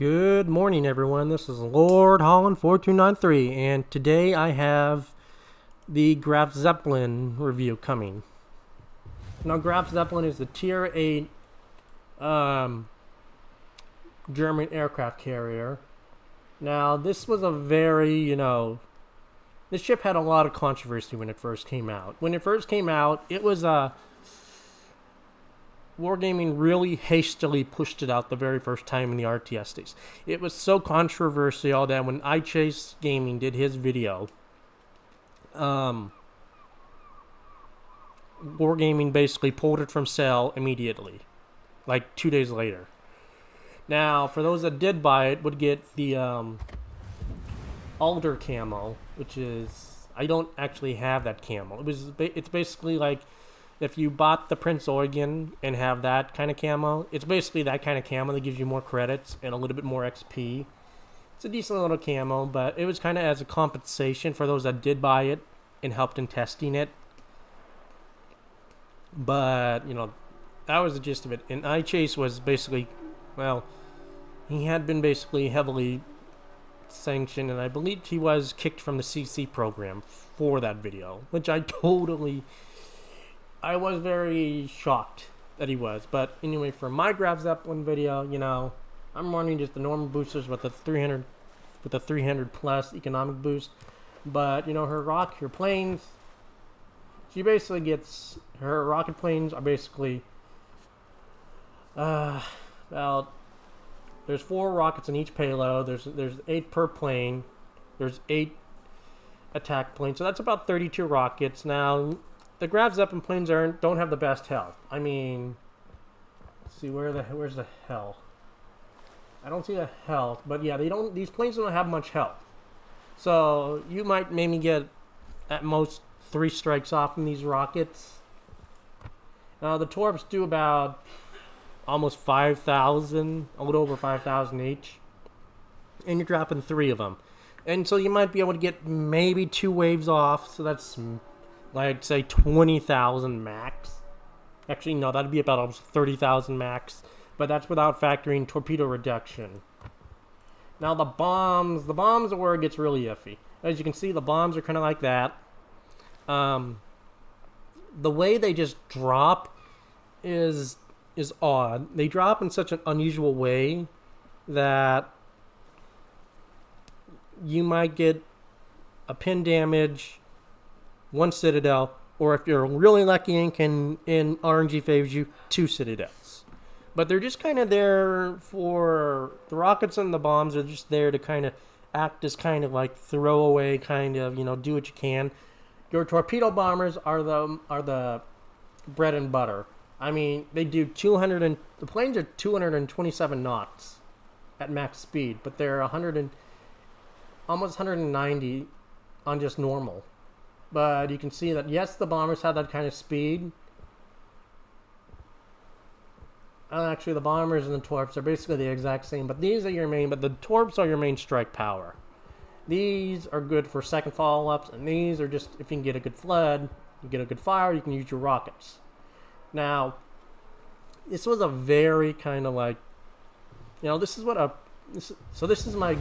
Good morning, everyone. This is Lord Holland 4293, and today I have the Graf Zeppelin review coming. Now, Graf Zeppelin is the Tier 8 German aircraft carrier. Now, this was a very, this ship had a lot of controversy when it first came out. When it first came out, it was Wargaming really hastily pushed it out the very first time in the RTS days. It was so controversial that when iChase Gaming did his video, Wargaming basically pulled it from sale immediately, like 2 days later. Now, for those that did buy it, would get the Alder camo, which is, I don't actually have that camo. It's basically like, if you bought the Prince Eugen and have that kind of camo, it's basically that kind of camo that gives you more credits and a little bit more XP. It's a decent little camo, but it was kind of as a compensation for those that did buy it and helped in testing it. But, that was the gist of it. And iChase was basically, well, he had been basically heavily sanctioned, and I believe he was kicked from the CC program for that video, which I was very shocked that he was. But anyway, for my Graf Zeppelin video, I'm running just the normal boosters with the 300 plus economic boost. But her planes, she basically gets, her rocket planes are basically about, there's 4 rockets in each payload. There's 8 per plane. There's 8 attack planes, so that's about 32 rockets. Now, the Graf Zeppelin planes don't have the best health. I mean, let's see, where's the health? I don't see the health, but yeah, these planes don't have much health. So you might maybe get at most 3 strikes off in these rockets. The Torps do about almost 5,000, a little over 5,000 each, and you're dropping 3 of them. And so you might be able to get maybe 2 waves off, so that's, like, say 20,000 max. Actually, no, that'd be about almost 30,000 max. But that's without factoring torpedo reduction. Now the bombs are where it gets really iffy. As you can see, the bombs are kind of like that. The way they just drop is odd. They drop in such an unusual way that you might get a pin damage, 1 citadel, or if you're really lucky and RNG favors you, 2 citadels. But they're just kind of there for, the rockets and the bombs are just there to kind of act as kind of like throwaway, kind of, do what you can. Your torpedo bombers are the bread and butter. I mean, they do the planes are 227 knots at max speed, but they're almost 190 on just normal. But you can see that, yes, the bombers have that kind of speed. And actually, the bombers and the torps are basically the exact same. But these are but the torps are your main strike power. These are good for second follow-ups, and these are just, if you can get a good flood, you get a good fire, you can use your rockets. Now, this was a very kind of like, this is my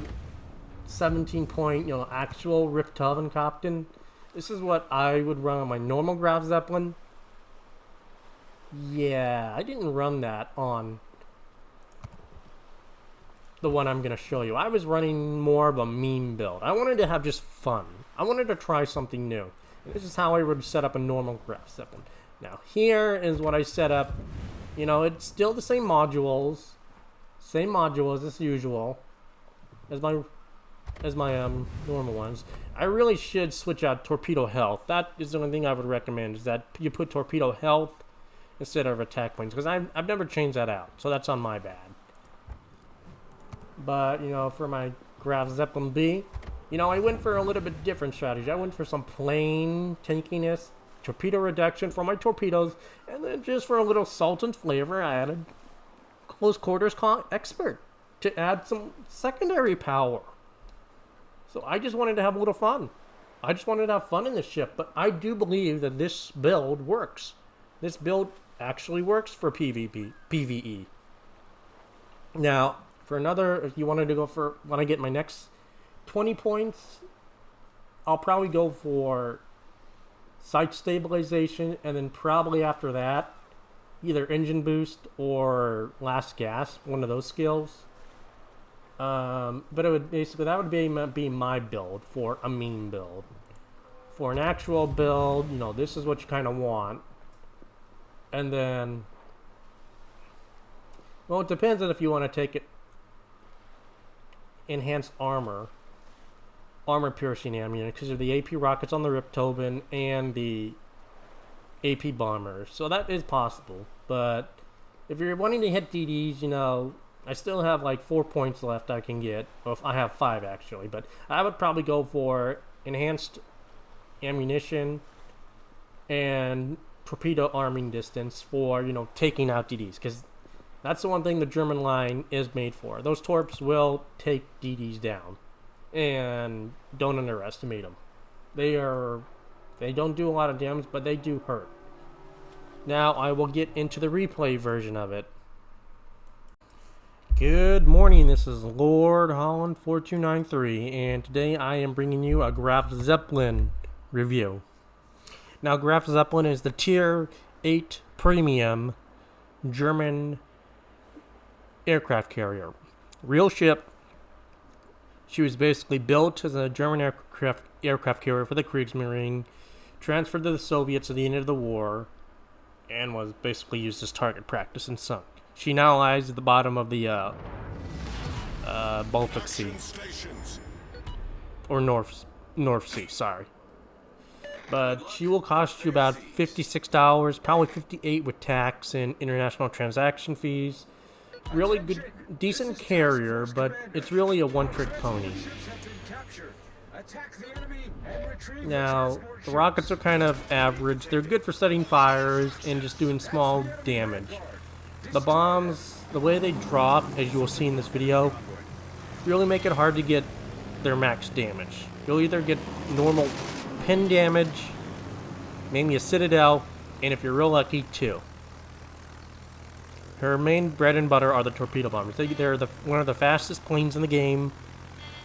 17-point, actual Richthofen Captain. This is what I would run on my normal Graf Zeppelin. Yeah, I didn't run that on the one I'm going to show you. I was running more of a meme build. I wanted to have just fun. I wanted to try something new. And this is how I would set up a normal Graf Zeppelin. Now, here is what I set up. It's still the same modules. Same modules as usual. As my normal ones. I really should switch out torpedo health. That is the only thing I would recommend, is that you put torpedo health instead of attack points, because I've never changed that out, so that's on my bad. But for my Graf Zeppelin B, I went for a little bit different strategy. I went for some plain tankiness, torpedo reduction for my torpedoes, and then just for a little salt and flavor, I added close quarters expert to add some secondary power. So I just wanted to have a little fun. I just wanted to have fun in this ship, but I do believe that this build works. This build actually works for PvE. Now, For another, if you wanted to go for, when I get my next 20 points, I'll probably go for sight stabilization, and then probably after that, either engine boost or last gasp, one of those skills. But it would basically, that would be my build for a meme build. For an actual build, you know, this is what you kind of want. And then, well, it depends on if you want to take it enhanced armor piercing ammunition, because of the AP rockets on the Riptobin and the AP bombers. So that is possible. But if you're wanting to hit DDs, you know, I still have like 4 points left I can get. Well, I have 5 actually, but I would probably go for enhanced ammunition and torpedo arming distance for, you know, taking out DDs, because that's the one thing the German line is made for. Those torps will take DDs down, and don't underestimate them. They don't do a lot of damage, but they do hurt. Now I will get into the replay version of it. Good morning, this is Lord Holland 4293, and today I am bringing you a Graf Zeppelin review. Now, Graf Zeppelin is the Tier 8 Premium German aircraft carrier. Real ship. She was basically built as a German aircraft carrier for the Kriegsmarine, transferred to the Soviets at the end of the war, and was basically used as target practice and sunk. She now lies at the bottom of the Baltic Sea. Or North Sea, sorry. But she will cost you about $56, probably $58 with tax and international transaction fees. Really good, decent carrier, but it's really a one-trick pony. Now, the rockets are kind of average. They're good for setting fires and just doing small damage. The bombs, the way they drop, as you will see in this video, really make it hard to get their max damage. You'll either get normal pin damage, maybe a citadel, and if you're real lucky, 2. Her main bread and butter are the torpedo bombers. They're one of the fastest planes in the game,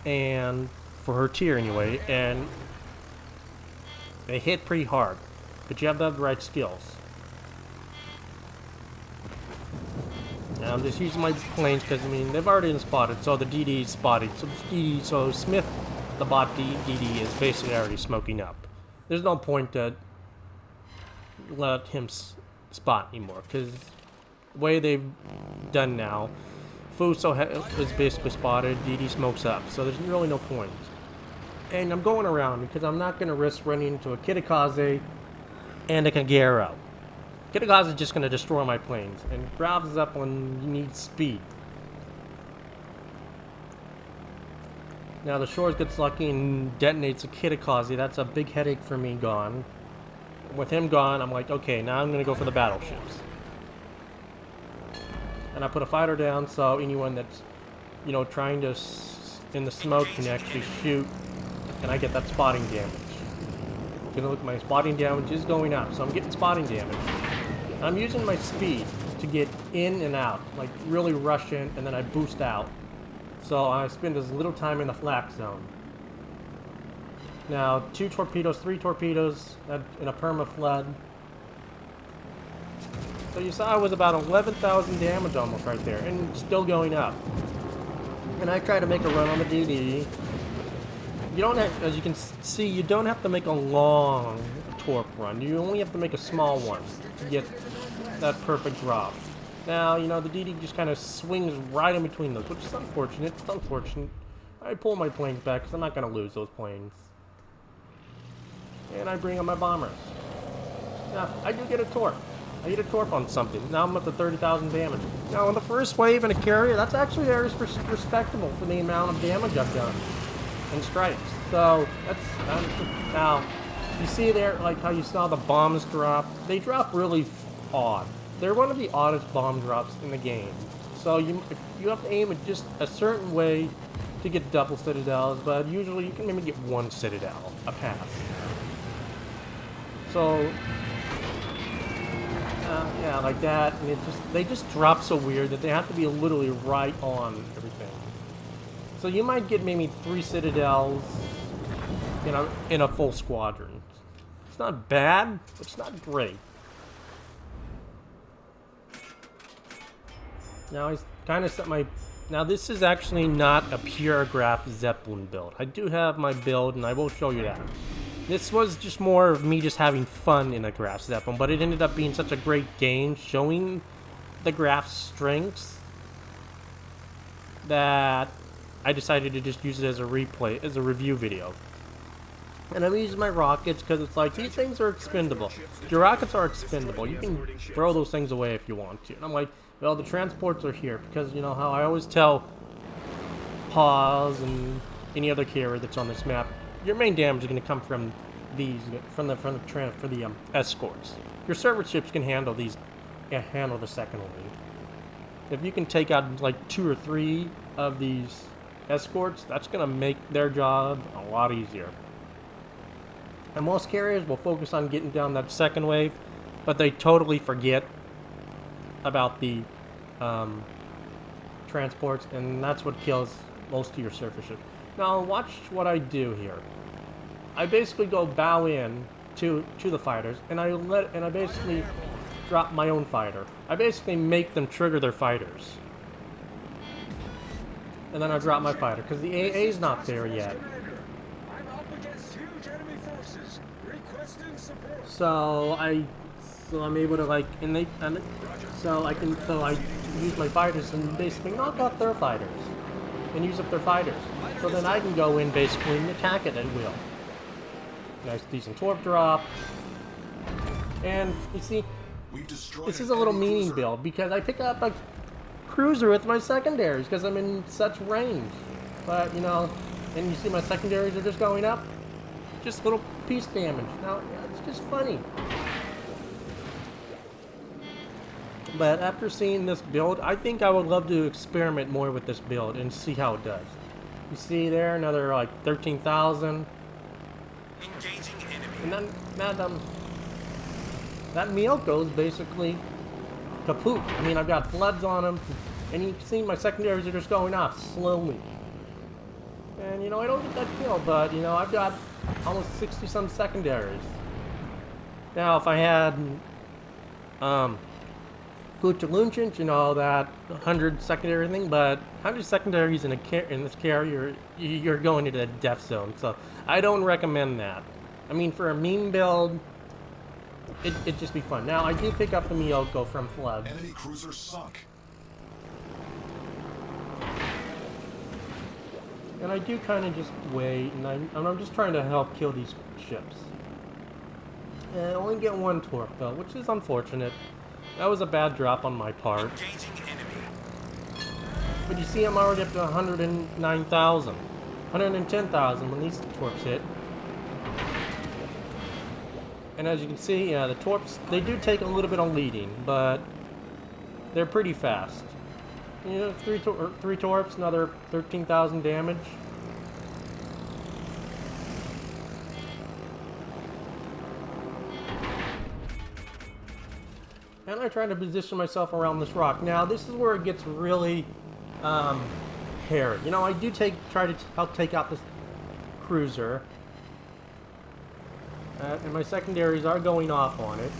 and for her tier anyway, and they hit pretty hard, but you have to have the right skills. Now I'm just using my planes because, I mean, they've already been spotted, so the DD is spotted. So Smith, the bot DD, is basically already smoking up. There's no point to let him spot anymore, because the way they've done now, Fuso is basically spotted, DD smokes up, so there's really no point. And I'm going around because I'm not going to risk running into a Kitakaze and a Kagero. Kitakaze is just going to destroy my planes, and Graf Zeppelin needs speed. Now the Shores gets lucky and detonates a Kitakaze. That's a big headache for me gone. With him gone, I'm like, okay, now I'm going to go for the battleships. And I put a fighter down so anyone that's, you know, trying to in the smoke can actually shoot, and I get that spotting damage. You can look, my spotting damage is going up, so I'm getting spotting damage. I'm using my speed to get in and out, like really rush in, and then I boost out. So I spend as little time in the flak zone. Now, 2 torpedoes, 3 torpedoes in a perma flood. So you saw I was about 11,000 damage almost right there, and still going up. And I try to make a run on the DD. You don't have, as you can see, you don't have to make a long torp run. You only have to make a small one to get that perfect drop. Now, you know, the DD just kind of swings right in between those, which is unfortunate. It's unfortunate. I pull my planes back because I'm not going to lose those planes. And I bring up my bombers. Now, I do get a torp. I get a torp on something. Now I'm up to 30,000 damage. Now, on the first wave in a carrier, that's actually very respectable for the amount of damage I've done in strikes. So, that's now, you see there, like how you saw the bombs drop? They drop really odd. They're one of the oddest bomb drops in the game. So you have to aim it just a certain way to get double citadels, but usually you can maybe get 1 citadel a pass. So yeah, like that, and they just drop so weird that they have to be literally right on everything. So you might get maybe 3 citadels in a full squadron. It's not bad, but it's not great. Now I kind of set my... Now this is actually not a pure Graf Zeppelin build. I do have my build, and I will show you that. This was just more of me just having fun in a Graf Zeppelin, but it ended up being such a great game, showing the Graf's strengths, that I decided to just use it as a review video. And I'm using my rockets because it's like, these things are expendable. Your rockets are expendable. You can throw those things away if you want to. And I'm like, well, the transports are here because, you know how I always tell Pause and any other carrier that's on this map, your main damage is going to come from the escorts. Your service ships can handle the second wave. If you can take out like 2 or 3 of these escorts, that's going to make their job a lot easier. And most carriers will focus on getting down that second wave, but they totally forget about the transports, and that's what kills most of your surface ships. Now watch what I do here. I basically go bow in to the fighters, and I basically drop my own fighter. I basically make them trigger their fighters, and then I drop my fighter because the AA's not there yet. So I'm able to like, so I use my fighters and basically knock out their fighters and use up their fighters. So then I can go in basically and attack it at will. Nice decent torp drop. And you see, this is a little meaning build because I pick up a cruiser with my secondaries because I'm in such range. But you know, and you see my secondaries are just going up. Just little piece damage. Now, it's just funny. But after seeing this build, I think I would love to experiment more with this build and see how it does. You see there, another like 13,000. Engaging enemy. And then that Miyoko is basically kaput. I mean, I've got floods on them, and you can see my secondaries are just going off slowly. And you know, I don't get that kill, but you know, I've got almost 60-some secondaries. Now, if I had Kuchulunchins, you know, that 100 secondary thing, but 100 secondaries in this carrier, you're going into the death zone. So I don't recommend that. I mean, for a meme build, it'd just be fun. Now, I do pick up the Miyoko from Flood. Enemy cruiser sunk. And I do kind of just wait, and I'm just trying to help kill these ships. And I only get 1 torp, though, which is unfortunate. That was a bad drop on my part. Engaging enemy. But you see, I'm already up to 109,000. 110,000 when these torps hit. And as you can see, yeah, the torps, they do take a little bit of leading, but they're pretty fast. You know, 3 torps, another 13,000 damage. And I try to position myself around this rock. Now, this is where it gets really hairy. You know, I do try to help take out this cruiser. And my secondaries are going off on it.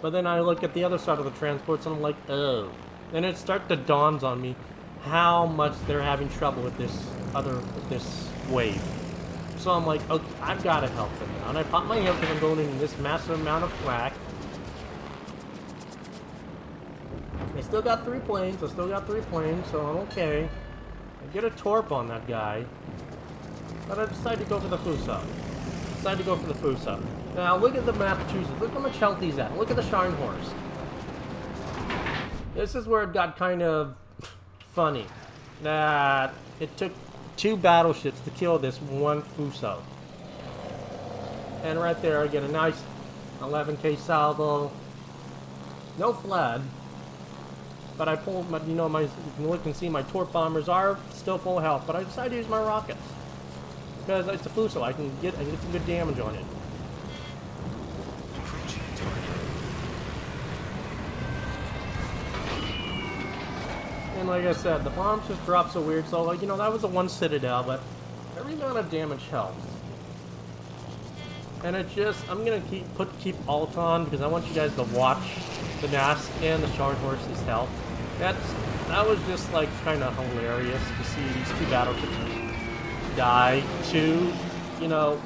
But then I look at the other side of the transports and I'm like, oh. Then it starts to dawn on me how much they're having trouble with this wave. So I'm like, okay, I've got to help them now. And I pop my head because I'm going in this massive amount of flak. I still got 3 planes, so I'm okay. I get a torp on that guy. But I decide to go for the Fuso. Now look at the Massachusetts. Look how much health he's at. Look at the Shine Horse. This is where it got kind of funny. That it took 2 battleships to kill this 1 Fuso. And right there I get a nice 11k salvo. No flood. But I pulled my, you know, you can look and see my torp bombers are still full health, but I decided to use my rockets. Because it's a Fuso, I can get some good damage on it. And like I said, the bombs just drop so weird. So like, you know, that was a one citadel, but every amount of damage helps. And it just, I'm gonna keep alt on because I want you guys to watch the NAS and the Sharn Horse's health. That was just like kind of hilarious to see these two battleships die to, you know,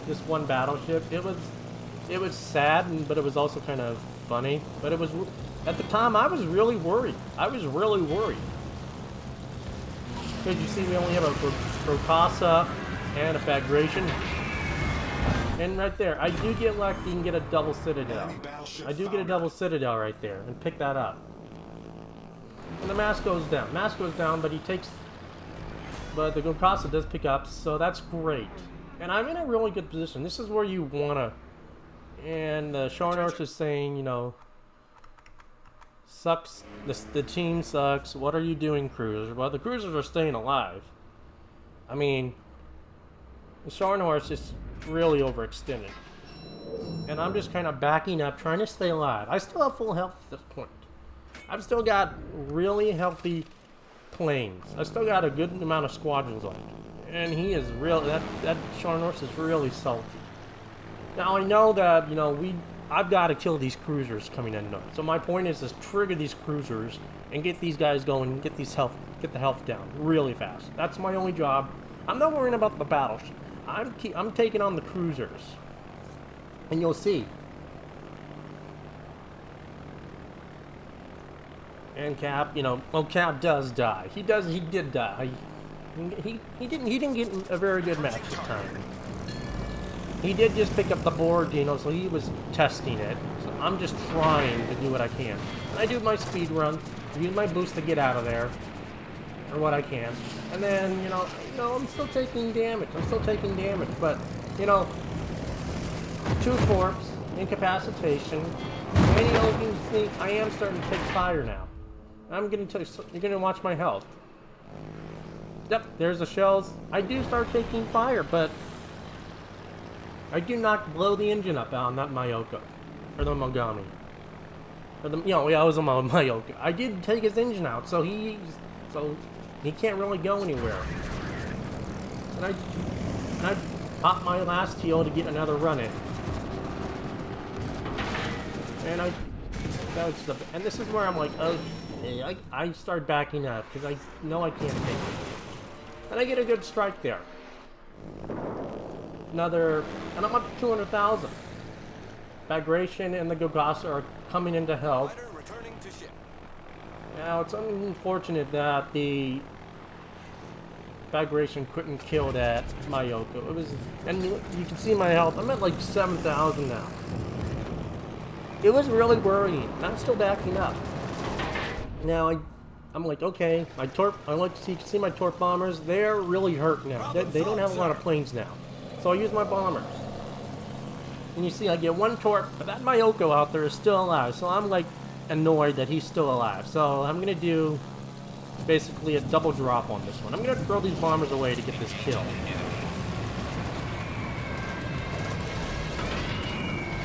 this one battleship. It was sad, but it was also kind of funny. But it was, at the time, I was really worried. I was really worried. Because you see, we only have a Procasa and a Bagration. And right there, I do get lucky and get a double Citadel. I do get a double Citadel right there, and pick that up. And the mask goes down. Mask goes down, but but the Procasa does pick up, so that's great. And I'm in a really good position. This is where you wanna. And the Sharn Horse is saying, you know, sucks. The team sucks. What are you doing, cruisers? Well, the cruisers are staying alive. I mean, the Sharn Horse is really overextended. And I'm just kind of backing up, trying to stay alive. I still have full health at this point. I've still got really healthy planes. I still got a good amount of squadrons left. And he is real. That Sharn Horse is really salty. Now I know that, you know, I've got to kill these cruisers coming in north. So my point is to trigger these cruisers and get these guys going, and get the health down really fast. That's my only job. I'm not worrying about the battleship. I'm taking on the cruisers, and you'll see. And Cap, you know, well, Cap does die. He did die. He didn't get a very good match this time. He did just pick up the board, you know, so he was testing it. So I'm just trying to do what I can. And I do my speed run, use my boost to get out of there, or what I can. And then, you know, I'm still taking damage. But, you know, 2 torps, incapacitation. And, you know, you can see I am starting to take fire now. I'm gonna tell you, you're gonna watch my health. Yep, there's the shells. I do start taking fire, but I do not blow the engine up on that Myoko, or the Mogami, or the, you know, yeah, it was a Myoko. I did take his engine out, so he can't really go anywhere. And I popped my last heal to get another run in. And and this is where I'm like, oh, I start backing up because I know I can't take it. And I get a good strike there. And I'm up to 200,000. Bagration and the Gogasa are coming in to help. Now, it's unfortunate that the Bagration couldn't kill that Myoko. And you can see my health. I'm at like 7,000 now. It was really worrying. I'm still backing up. Now, I'm like, okay, you can see my torp bombers. They're really hurt now. They don't have a lot of planes now. So I use my bombers. And you see I get 1 torp, but that Myoko out there is still alive. So I'm like annoyed that he's still alive. So I'm going to do basically a double drop on this one. I'm going to throw these bombers away to get this kill.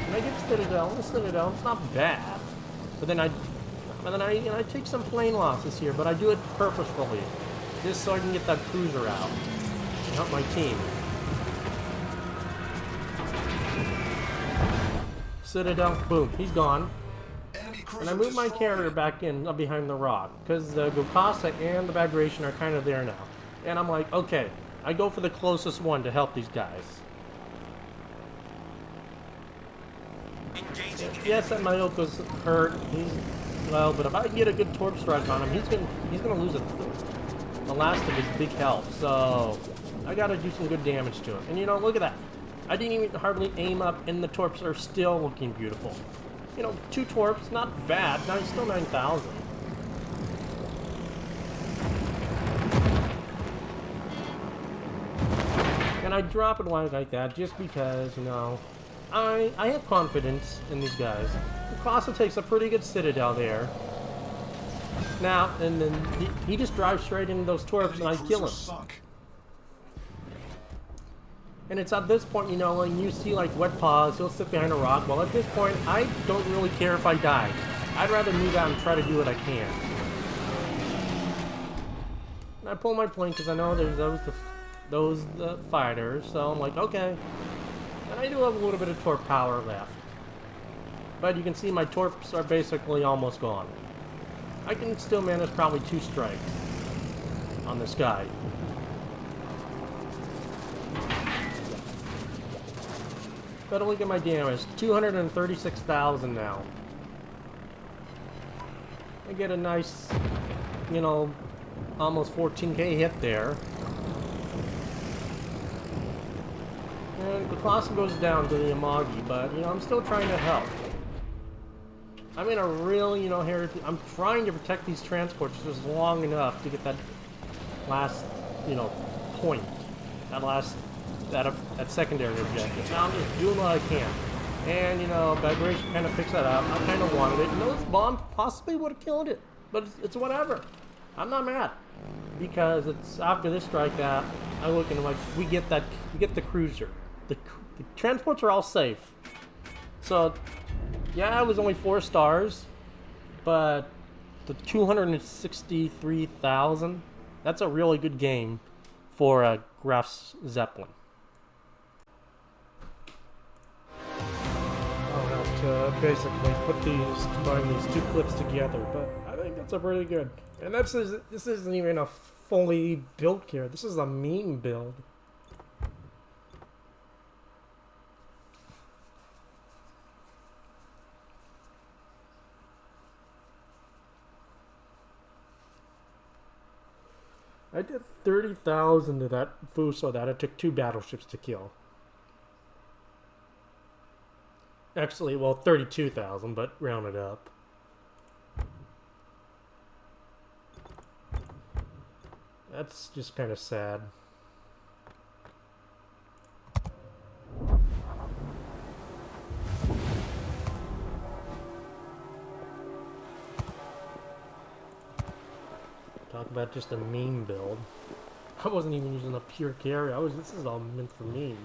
And I get Citadel. It's not bad. But then I take some plane losses here, but I do it purposefully. Just so I can get that cruiser out. And help my team. Citadel, boom, he's gone. And I move my carrier back in behind the rock, because the Gokasa and the Bagration are kind of there now. And I'm like, okay, I go for the closest one to help these guys. Yes, that Myoko's hurt. But if I get a good torp strike on him, he's gonna lose the last of his big health. So I gotta do some good damage to him. And you know, look at that. I didn't even hardly aim up, and the torps are still looking beautiful. You know, 2 torps, not bad. Now he's still 9,000. And I drop it like that just because, you know, I have confidence in these guys. Procasa takes a pretty good Citadel there. Now, and then he just drives straight into those torps, and I kill him. And it's at this point, you know, when you see like Wet Paws, he'll sit behind a rock. Well, at this point, I don't really care if I die. I'd rather move out and try to do what I can. And I pull my plane because I know there's those fighters. So I'm like, okay. And I do have a little bit of torp power left. But you can see my torps are basically almost gone. I can still manage probably 2 strikes on this guy. But look at my damage, 236,000 now. I get a nice, you know, almost 14k hit there. And the cost goes down to the Amagi, but, you know, I'm still trying to help. I'm in a really, you know, I'm trying to protect these transports just long enough to get that last, you know, point. That secondary objective. Now I'm just doing what I can. And, you know, vibration kind of picks that up. I kind of wanted it. You know, this bomb possibly would have killed it. But it's whatever. I'm not mad. Because it's after this strike that I look and like, we get the cruiser. The transports are all safe. So, yeah, it was only 4 stars. But the 263,000, that's a really good game for a Graf's Zeppelin. I'll have to basically combine these 2 clips together, but I think that's a pretty good. And this isn't even a fully built gear. This is a meme build. I did 30,000 to that Fuso that it took 2 battleships to kill. Actually, well, 32,000, but rounded up. That's just kind of sad. Talk about just a meme build. I wasn't even using a pure carry. This is all meant for me.